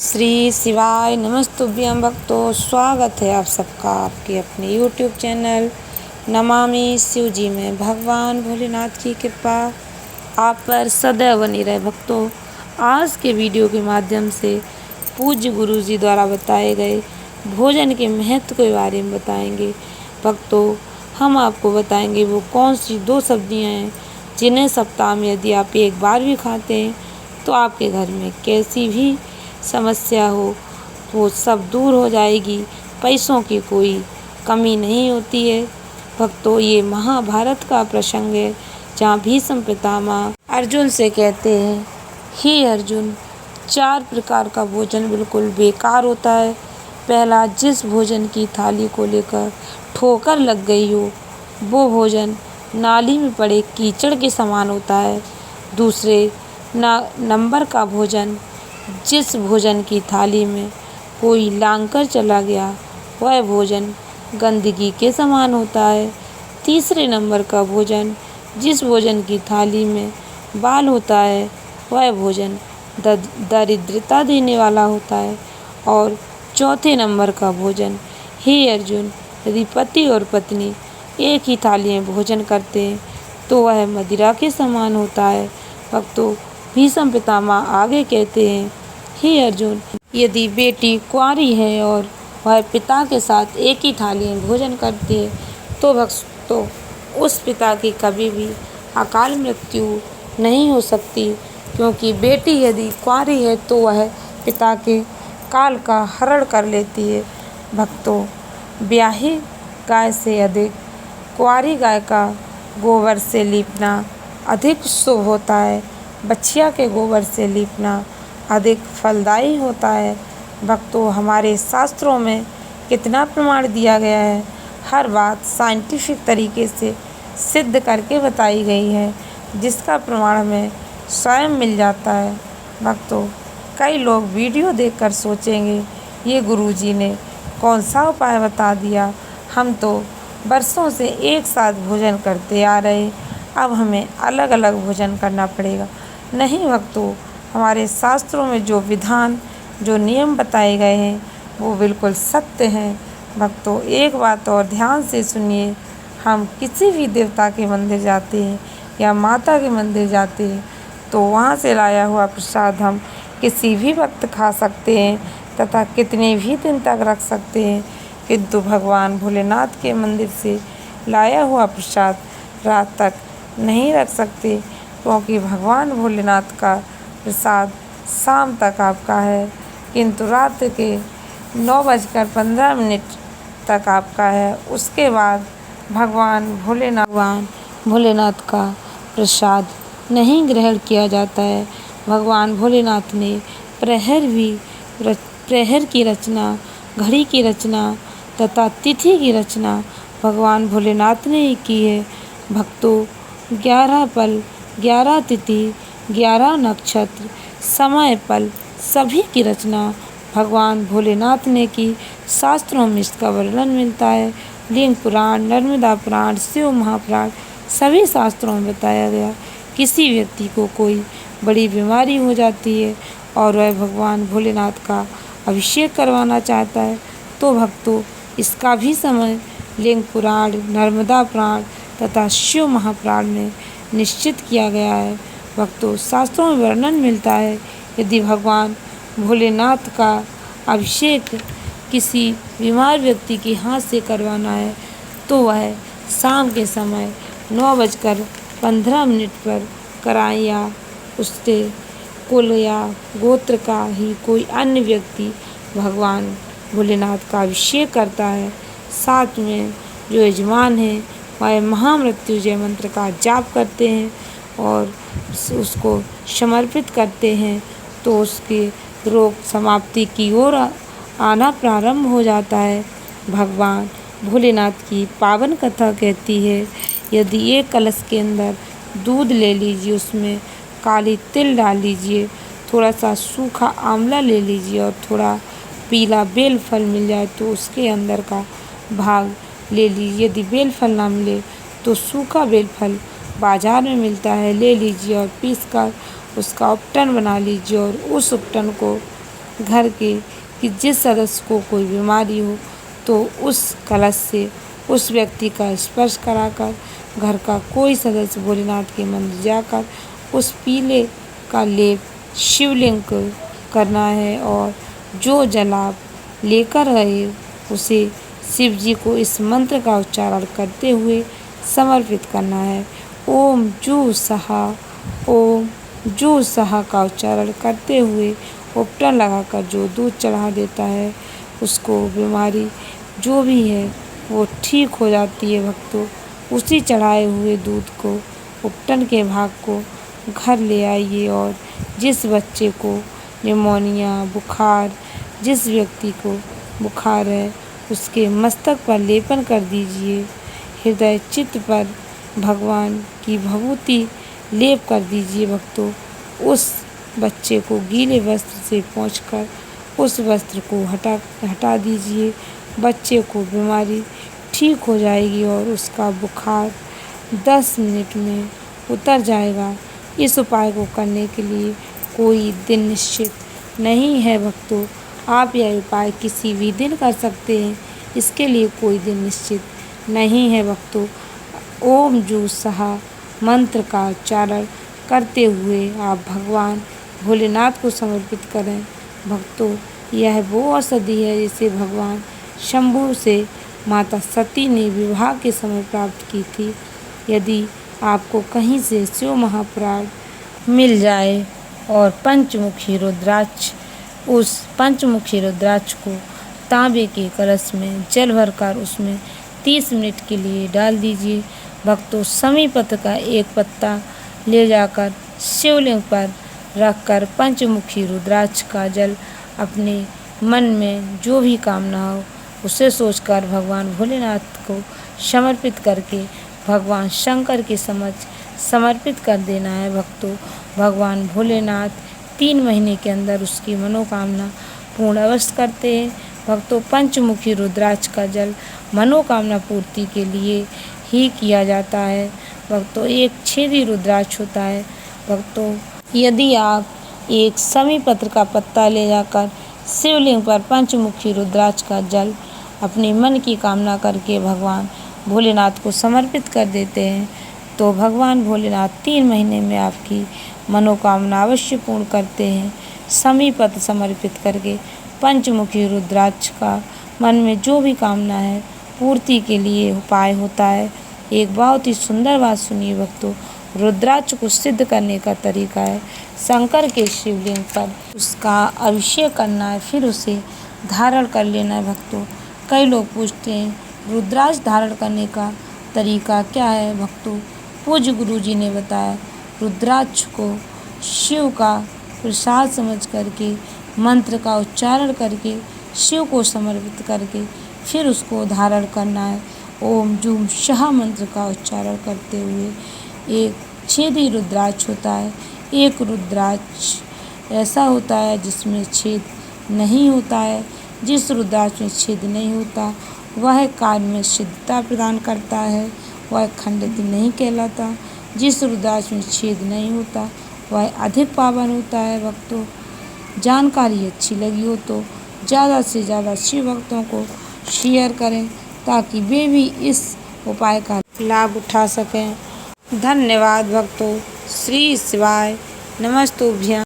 श्री शिवाय नमस्तुभ्यं भक्तों, स्वागत है आप सबका आपके अपने YouTube चैनल नमामि शिव जी में। भगवान भोलेनाथ की कृपा आप पर सदैव बनी रहे। भक्तों, आज के वीडियो के माध्यम से पूज्य गुरु जी द्वारा बताए गए भोजन के महत्व के बारे में बताएंगे। भक्तों, हम आपको बताएंगे वो कौन सी 2 सब्जियां हैं जिन्हें सप्ताह में यदि आप एक बार भी खाते हैं तो आपके घर में कैसी भी समस्या हो वो सब दूर हो जाएगी, पैसों की कोई कमी नहीं होती है। भक्तों, ये महाभारत का प्रसंग है जहाँ भीष्म पितामह अर्जुन से कहते हैं, हे अर्जुन, 4 प्रकार का भोजन बिल्कुल बेकार होता है। पहला, जिस भोजन की थाली को लेकर ठोकर लग गई हो वो भोजन नाली में पड़े कीचड़ के समान होता है। दूसरे नंबर का भोजन, जिस भोजन की थाली में कोई लांघकर चला गया वह भोजन गंदगी के समान होता है। तीसरे नंबर का भोजन, जिस भोजन की थाली में बाल होता है वह भोजन दरिद्रता देने वाला होता है। और चौथे नंबर का भोजन, हे अर्जुन, यदि पति और पत्नी एक ही थाली में भोजन करते हैं तो वह मदिरा के समान होता है। भक्तों, भीष्म पितामह आगे कहते हैं, हे अर्जुन, यदि बेटी कुंवारी है और वह पिता के साथ एक ही थाली में भोजन करती है तो भक्तों उस पिता की कभी भी अकाल मृत्यु नहीं हो सकती, क्योंकि बेटी यदि कुंवारी है तो वह पिता के काल का हरण कर लेती है। भक्तों, ब्याही गाय से अधिक कुंवारी गाय का गोबर से लीपना अधिक शुभ होता है। बछिया के गोबर से लीपना अधिक फलदायी होता है। भक्तों, हमारे शास्त्रों में कितना प्रमाण दिया गया है, हर बात साइंटिफिक तरीके से सिद्ध करके बताई गई है, जिसका प्रमाण हमें स्वयं मिल जाता है। भक्तों, कई लोग वीडियो देखकर सोचेंगे ये गुरुजी ने कौन सा उपाय बता दिया, हम तो बरसों से एक साथ भोजन करते आ रहे, अब हमें अलग अलग भोजन करना पड़ेगा। नहीं भक्तों, हमारे शास्त्रों में जो विधान जो नियम बताए गए हैं वो बिल्कुल सत्य हैं। भक्तों, एक बात और ध्यान से सुनिए, हम किसी भी देवता के मंदिर जाते हैं या माता के मंदिर जाते हैं तो वहाँ से लाया हुआ प्रसाद हम किसी भी वक्त खा सकते हैं तथा कितने भी दिन तक रख सकते हैं, किंतु भगवान भोलेनाथ के मंदिर से लाया हुआ प्रसाद रात तक नहीं रख सकते, क्योंकि भगवान भोलेनाथ का प्रसाद शाम तक आपका है, किंतु रात के 9:15 तक आपका है। उसके बाद भगवान भोलेनाथ का प्रसाद नहीं ग्रहण किया जाता है। भगवान भोलेनाथ ने प्रहर की रचना, घड़ी की रचना तथा तिथि की रचना भगवान भोलेनाथ ने ही की है। भक्तों, 11 पल, 11 तिथि, 11 नक्षत्र, समय पल सभी की रचना भगवान भोलेनाथ ने की। शास्त्रों में इसका वर्णन मिलता है। लिंग पुराण, नर्मदा पुराण, शिव महापुराण सभी शास्त्रों में बताया गया। किसी व्यक्ति को कोई बड़ी बीमारी हो जाती है और वह भगवान भोलेनाथ का अभिषेक करवाना चाहता है तो भक्तों इसका भी समय लिंग पुराण, नर्मदा पुराण तथा शिव महापुराण में निश्चित किया गया है। भक्तों, शास्त्रों में वर्णन मिलता है, यदि भगवान भोलेनाथ का अभिषेक किसी बीमार व्यक्ति के हाथ से करवाना है तो वह शाम के समय 9:15 पर कराएं, या उसके कुल या गोत्र का ही कोई अन्य व्यक्ति भगवान भोलेनाथ का अभिषेक करता है। साथ में जो यजमान है वह महामृत्युंजय मंत्र का जाप करते हैं और उसको समर्पित करते हैं तो उसके रोग समाप्ति की ओर आना प्रारंभ हो जाता है। भगवान भोलेनाथ की पावन कथा कहती है, यदि एक कलश के अंदर दूध ले लीजिए, उसमें काली तिल डाल लीजिए, थोड़ा सा सूखा आंवला ले लीजिए और थोड़ा पीला बेल फल मिल जाए तो उसके अंदर का भाग ले लीजिए। यदि बेल फल ना मिले तो सूखा बेल फल बाज़ार में मिलता है, ले लीजिए और पीस कर उसका उपटन बना लीजिए और उस उपटन को घर के कि जिस सदस्य को कोई बीमारी हो तो उस कलश से उस व्यक्ति का स्पर्श कराकर घर का कोई सदस्य भोलेनाथ के मंदिर जाकर उस पीले का लेप शिवलिंग को करना है और जो जल आप लेकर गए उसे शिव जी को इस मंत्र का उच्चारण करते हुए समर्पित करना है। ओम जू सहा, ओम जू सहा का उच्चारण करते हुए उपटन लगाकर जो दूध चढ़ा देता है उसको बीमारी जो भी है वो ठीक हो जाती है। भक्तों, उसी चढ़ाए हुए दूध को उपटन के भाग को घर ले आइए और जिस बच्चे को निमोनिया बुखार, जिस व्यक्ति को बुखार है उसके मस्तक पर लेपन कर दीजिए। हृदय चित्त पर भगवान की भभूति लेप कर दीजिए। भक्तों, उस बच्चे को गीले वस्त्र से पोंछकर उस वस्त्र को हटा दीजिए। बच्चे को बीमारी ठीक हो जाएगी और उसका बुखार 10 मिनट में उतर जाएगा। इस उपाय को करने के लिए कोई दिन निश्चित नहीं है भक्तों, आप यह उपाय किसी भी दिन कर सकते हैं, इसके लिए कोई दिन निश्चित नहीं है भक्तों। ओम जू सहा मंत्र का उच्चारण करते हुए आप भगवान भोलेनाथ को समर्पित करें। भक्तों, यह वो औषधि है जिसे भगवान शंभु से माता सती ने विवाह के समय प्राप्त की थी। यदि आपको कहीं से शिव महापुराण मिल जाए और पंचमुखी रुद्राक्ष, उस पंचमुखी रुद्राक्ष को तांबे के कलश में जल भरकर उसमें 30 मिनट के लिए डाल दीजिए। भक्तों, समी पत्र का एक पत्ता ले जाकर शिवलिंग पर रखकर पंचमुखी रुद्राक्ष का जल अपने मन में जो भी कामना हो उसे सोचकर भगवान भोलेनाथ को समर्पित करके भगवान शंकर के समक्ष समर्पित कर देना है। भक्तों, भगवान भोलेनाथ 3 महीने के अंदर उसकी मनोकामना पूर्ण अवश्य करते हैं। भक्तों, पंचमुखी रुद्राक्ष का जल मनोकामना पूर्ति के लिए ही किया जाता है। भक्तों, एक छेदी रुद्राक्ष होता है। भक्तों, यदि आप एक समी पत्र का पत्ता ले जाकर शिवलिंग पर पंचमुखी रुद्राक्ष का जल अपने मन की कामना करके भगवान भोलेनाथ को समर्पित कर देते हैं तो भगवान भोलेनाथ 3 महीने में आपकी मनोकामना अवश्य पूर्ण करते हैं। समी पत्र समर्पित करके पंचमुखी रुद्राक्ष का मन में जो भी कामना है पूर्ति के लिए उपाय होता है। एक बहुत ही सुंदर बात सुनिए भक्तों, रुद्राक्ष को सिद्ध करने का तरीका है शंकर के शिवलिंग पर उसका अभिषेक करना है, फिर उसे धारण कर लेना है। भक्तों, कई लोग पूछते हैं रुद्राक्ष धारण करने का तरीका क्या है। भक्तों, पूज्य गुरु जी ने बताया रुद्राक्ष को शिव का प्रसाद समझ करके मंत्र का उच्चारण करके शिव को समर्पित करके फिर उसको धारण करना है। ओम जूम शाह मंत्र का उच्चारण करते हुए एक छेदी रुद्राक्ष होता है। एक रुद्राक्ष ऐसा होता है जिसमें छेद नहीं होता है। जिस रुद्राक्ष में छेद नहीं होता वह कार्य में सिद्धता प्रदान करता है, वह खंडित नहीं कहलाता। जिस रुद्राक्ष में छेद नहीं होता वह अधिक पावन होता है। भक्तों, जानकारी अच्छी लगी हो तो ज़्यादा से ज़्यादा शिव भक्तों को शेयर करें ताकि वे भी इस उपाय का लाभ उठा सकें। धन्यवाद भक्तों। श्री शिवाय नमस्तुभ्यं।